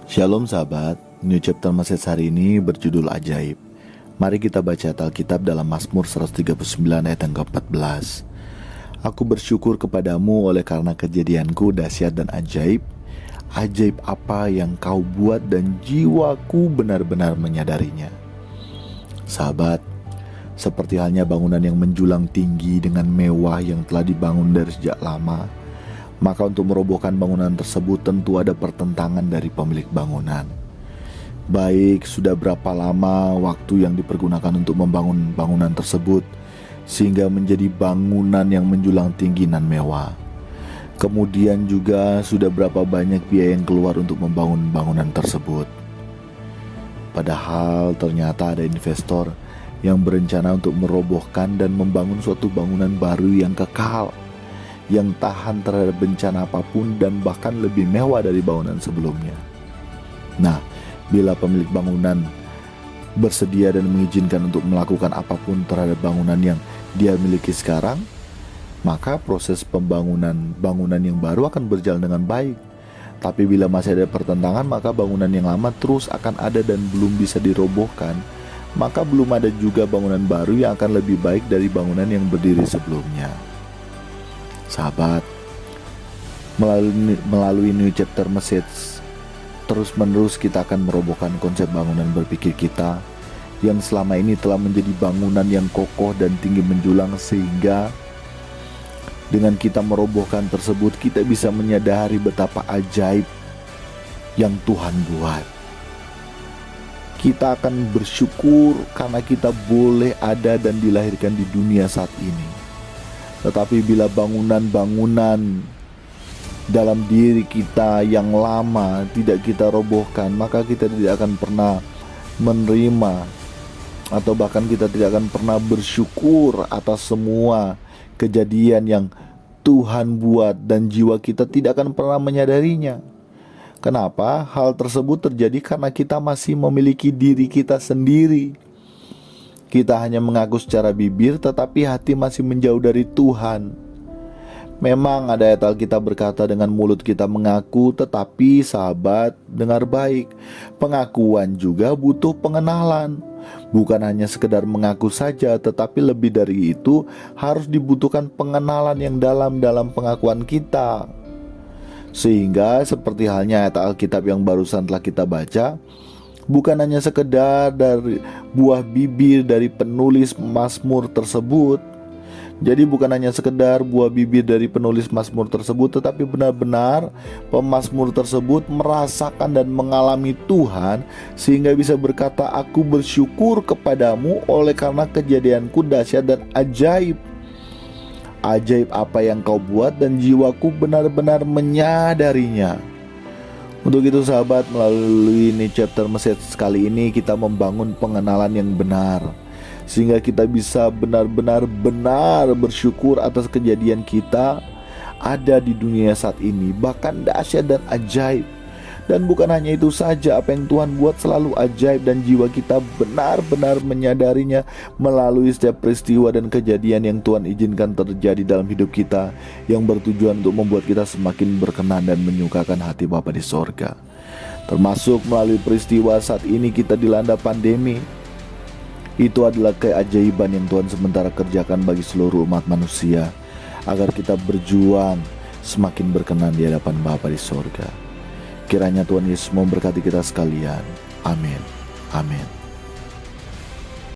Shalom sahabat, New Chapter Message hari ini berjudul Ajaib. Mari kita baca Alkitab dalam Mazmur 139 ayat yang ke-14. Aku bersyukur kepadamu oleh karena kejadianku dahsyat dan ajaib. Ajaib apa yang kau buat dan jiwaku benar-benar menyadarinya. Sahabat, seperti halnya bangunan yang menjulang tinggi dengan mewah yang telah dibangun dari sejak lama, maka untuk merobohkan bangunan tersebut tentu ada pertentangan dari pemilik bangunan. Baik sudah berapa lama waktu yang dipergunakan untuk membangun bangunan tersebut sehingga menjadi bangunan yang menjulang tinggi dan mewah. Kemudian juga sudah berapa banyak biaya yang keluar untuk membangun bangunan tersebut. Padahal ternyata ada investor yang berencana untuk merobohkan dan membangun suatu bangunan baru yang kekal, yang tahan terhadap bencana apapun dan bahkan lebih mewah dari bangunan sebelumnya. Nah, bila pemilik bangunan bersedia dan mengizinkan untuk melakukan apapun terhadap bangunan yang dia miliki sekarang, maka proses pembangunan bangunan yang baru akan berjalan dengan baik. Tapi bila masih ada pertentangan, maka bangunan yang lama terus akan ada dan belum bisa dirobohkan, maka belum ada juga bangunan baru yang akan lebih baik dari bangunan yang berdiri sebelumnya. Sahabat, melalui New Chapter Message, terus-menerus kita akan merobohkan konsep bangunan berpikir kita yang selama ini telah menjadi bangunan yang kokoh dan tinggi menjulang, sehingga dengan kita merobohkan tersebut kita bisa menyadari betapa ajaib yang Tuhan buat. Kita akan bersyukur karena kita boleh ada dan dilahirkan di dunia saat ini. Tetapi bila bangunan-bangunan dalam diri kita yang lama tidak kita robohkan, maka kita tidak akan pernah menerima, atau bahkan kita tidak akan pernah bersyukur atas semua kejadian yang Tuhan buat, dan jiwa kita tidak akan pernah menyadarinya. Kenapa? Hal tersebut terjadi karena kita masih memiliki diri kita sendiri. Kita hanya mengaku secara bibir, tetapi hati masih menjauh dari Tuhan. Memang ada ayat Alkitab berkata dengan mulut kita mengaku, tetapi sahabat, dengar baik, pengakuan juga butuh pengenalan. Bukan hanya sekedar mengaku saja, tetapi lebih dari itu harus dibutuhkan pengenalan yang dalam pengakuan kita. Sehingga seperti halnya ayat Alkitab yang barusan telah kita baca, bukan hanya sekedar dari buah bibir dari penulis Mazmur tersebut. Jadi bukan hanya sekedar buah bibir dari penulis Mazmur tersebut, tetapi benar-benar pemazmur tersebut merasakan dan mengalami Tuhan, sehingga bisa berkata, aku bersyukur kepadamu oleh karena kejadianku dahsyat dan ajaib. Ajaib apa yang kau buat dan jiwaku benar-benar menyadarinya. Untuk itu sahabat, melalui New Chapter Message kali ini kita membangun pengenalan yang benar, sehingga kita bisa benar-benar bersyukur atas kejadian kita ada di dunia saat ini, bahkan dahsyat dan ajaib. Dan bukan hanya itu saja, apa yang Tuhan buat selalu ajaib dan jiwa kita benar-benar menyadarinya melalui setiap peristiwa dan kejadian yang Tuhan izinkan terjadi dalam hidup kita, yang bertujuan untuk membuat kita semakin berkenan dan menyukakan hati Bapa di sorga. Termasuk melalui peristiwa saat ini kita dilanda pandemi. Itu adalah keajaiban yang Tuhan sementara kerjakan bagi seluruh umat manusia, agar kita berjuang semakin berkenan di hadapan Bapa di sorga. Kiranya Tuhan Yesus memberkati kita sekalian. Amin. Amin.